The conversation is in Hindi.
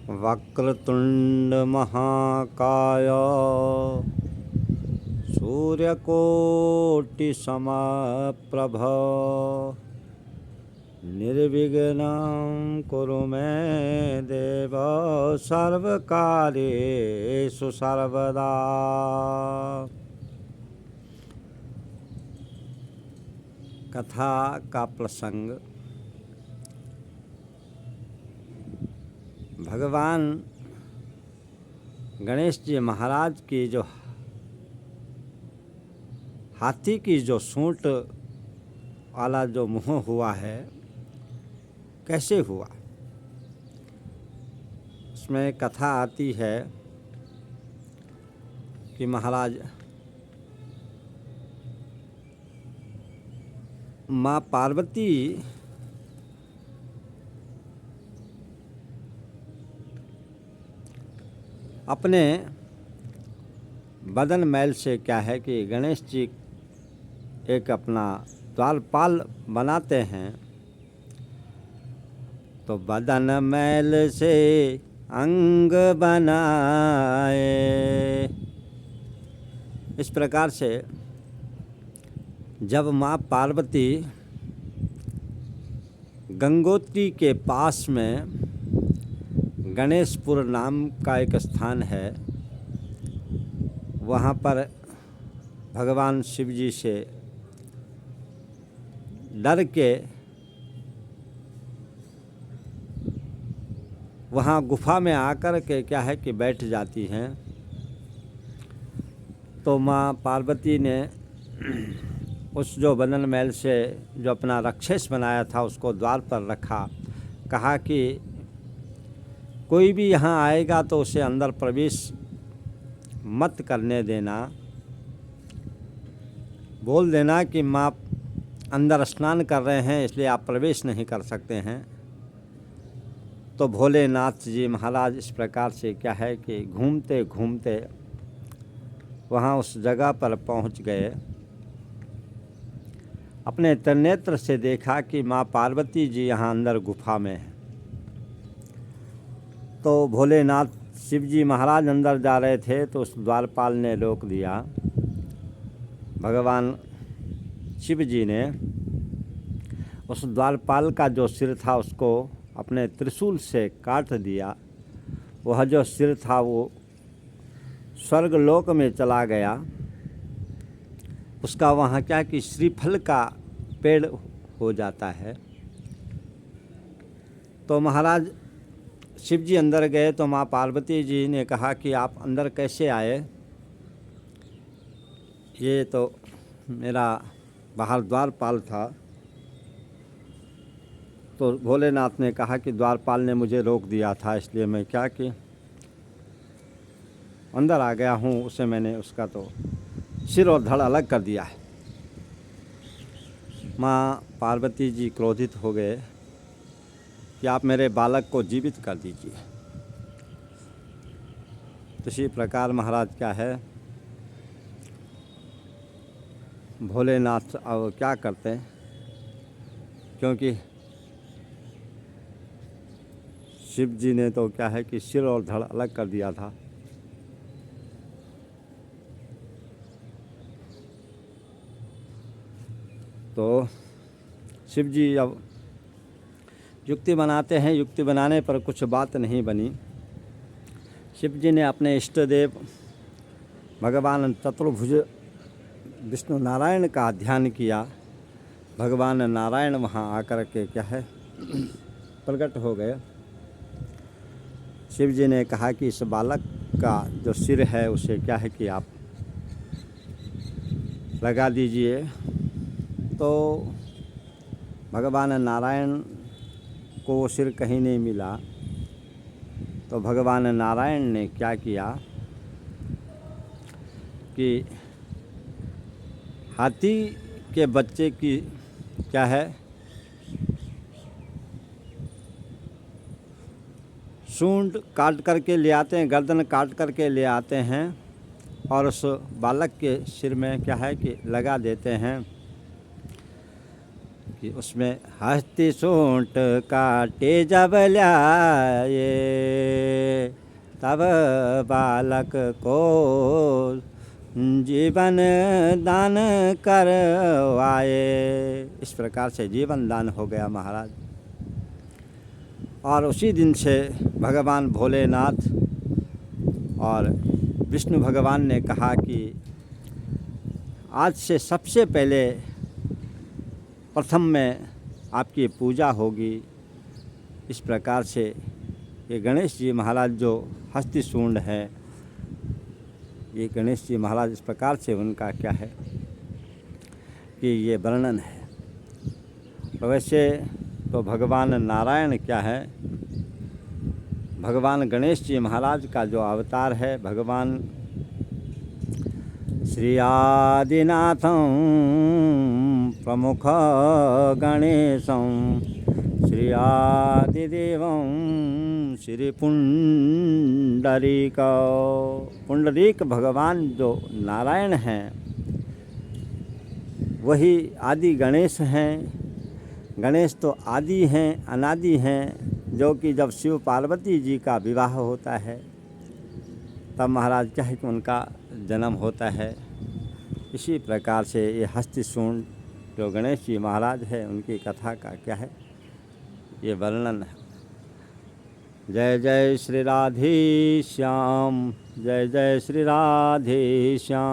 वक्रतुंड महाकाय सूर्यकोटि समप्रभ निर्विघ्नं कुरु मे देव सर्वकार्येषु सर्वदा। कथा का प्रसंग भगवान गणेश जी महाराज की जो हाथी की जो सूंड वाला जो मुँह हुआ है, कैसे हुआ, उसमें कथा आती है कि महाराज माँ पार्वती अपने बदन मैल से क्या है कि गणेश जी एक अपना द्वारपाल बनाते हैं, तो बदन मैल से अंग बनाए। इस प्रकार से जब माँ पार्वती गंगोत्री के पास में गणेशपुर नाम का एक स्थान है, वहाँ पर भगवान शिव जी से डर के वहाँ गुफा में आकर के क्या है कि बैठ जाती हैं। तो माँ पार्वती ने उस जो बदन मैल से जो अपना राक्षस बनाया था उसको द्वार पर रखा, कहा कि कोई भी यहाँ आएगा तो उसे अंदर प्रवेश मत करने देना, बोल देना कि माँ अंदर स्नान कर रहे हैं इसलिए आप प्रवेश नहीं कर सकते हैं। तो भोलेनाथ जी महाराज इस प्रकार से क्या है कि घूमते घूमते वहाँ उस जगह पर पहुँच गए। अपने त्रिनेत्र से देखा कि माँ पार्वती जी यहाँ अंदर गुफा में है। तो भोलेनाथ शिव जी महाराज अंदर जा रहे थे तो उस द्वारपाल ने रोक दिया। भगवान शिव जी ने उस द्वारपाल का जो सिर था उसको अपने त्रिशूल से काट दिया। वह जो सिर था वो स्वर्गलोक में चला गया। उसका वहाँ क्या कि श्रीफल का पेड़ हो जाता है। तो महाराज शिव जी अंदर गए तो माँ पार्वती जी ने कहा कि आप अंदर कैसे आए, ये तो मेरा बाहर द्वारपाल था। तो भोलेनाथ ने कहा कि द्वारपाल ने मुझे रोक दिया था इसलिए मैं क्या कि अंदर आ गया हूँ, उसे मैंने उसका तो सिर और धड़ अलग कर दिया है। माँ पार्वती जी क्रोधित हो गए कि आप मेरे बालक को जीवित कर दीजिए। तो इसी प्रकार महाराज क्या है, भोलेनाथ अब क्या करते हैं, क्योंकि शिव जी ने तो क्या है कि सिर और धड़ अलग कर दिया था। तो शिव जी अब युक्ति बनाते हैं, युक्ति बनाने पर कुछ बात नहीं बनी। शिव जी ने अपने इष्ट देव भगवान चतुर्भुज विष्णु नारायण का ध्यान किया। भगवान नारायण वहाँ आकर के क्या है प्रकट हो गए। शिव जी ने कहा कि इस बालक का जो सिर है उसे क्या है कि आप लगा दीजिए। तो भगवान नारायण को वो सिर कहीं नहीं मिला। तो भगवान नारायण ने क्या किया कि हाथी के बच्चे की क्या है सूंड काट करके ले आते हैं, गर्दन काट करके ले आते हैं और उस बालक के सिर में क्या है कि लगा देते हैं। कि उसमें हस्ती सूंट काटे जब ल्याए, तब बालक को जीवन दान करवाए। इस प्रकार से जीवन दान हो गया महाराज। और उसी दिन से भगवान भोलेनाथ और विष्णु भगवान ने कहा कि आज से सबसे पहले प्रथम में आपकी पूजा होगी। इस प्रकार से ये गणेश जी महाराज जो हस्तिसूंड है, ये गणेश जी महाराज इस प्रकार से उनका क्या है कि ये वर्णन है। तो वैसे तो भगवान नारायण क्या है, भगवान गणेश जी महाराज का जो अवतार है, भगवान श्री आदिनाथं प्रमुख गणेशं श्री आदिदेवं श्री पुंडरीक भगवान जो नारायण हैं वही आदि गणेश हैं। गणेश तो आदि हैं, अनादि हैं, जो कि जब शिव पार्वती जी का विवाह होता है तब महाराज क्या है कि उनका जन्म होता है। इसी प्रकार से ये हस्तिसूंड जो गणेश जी महाराज है उनकी कथा का क्या है ये वर्णन है। जय जय श्री राधे श्याम, जय जय श्री राधे श्याम।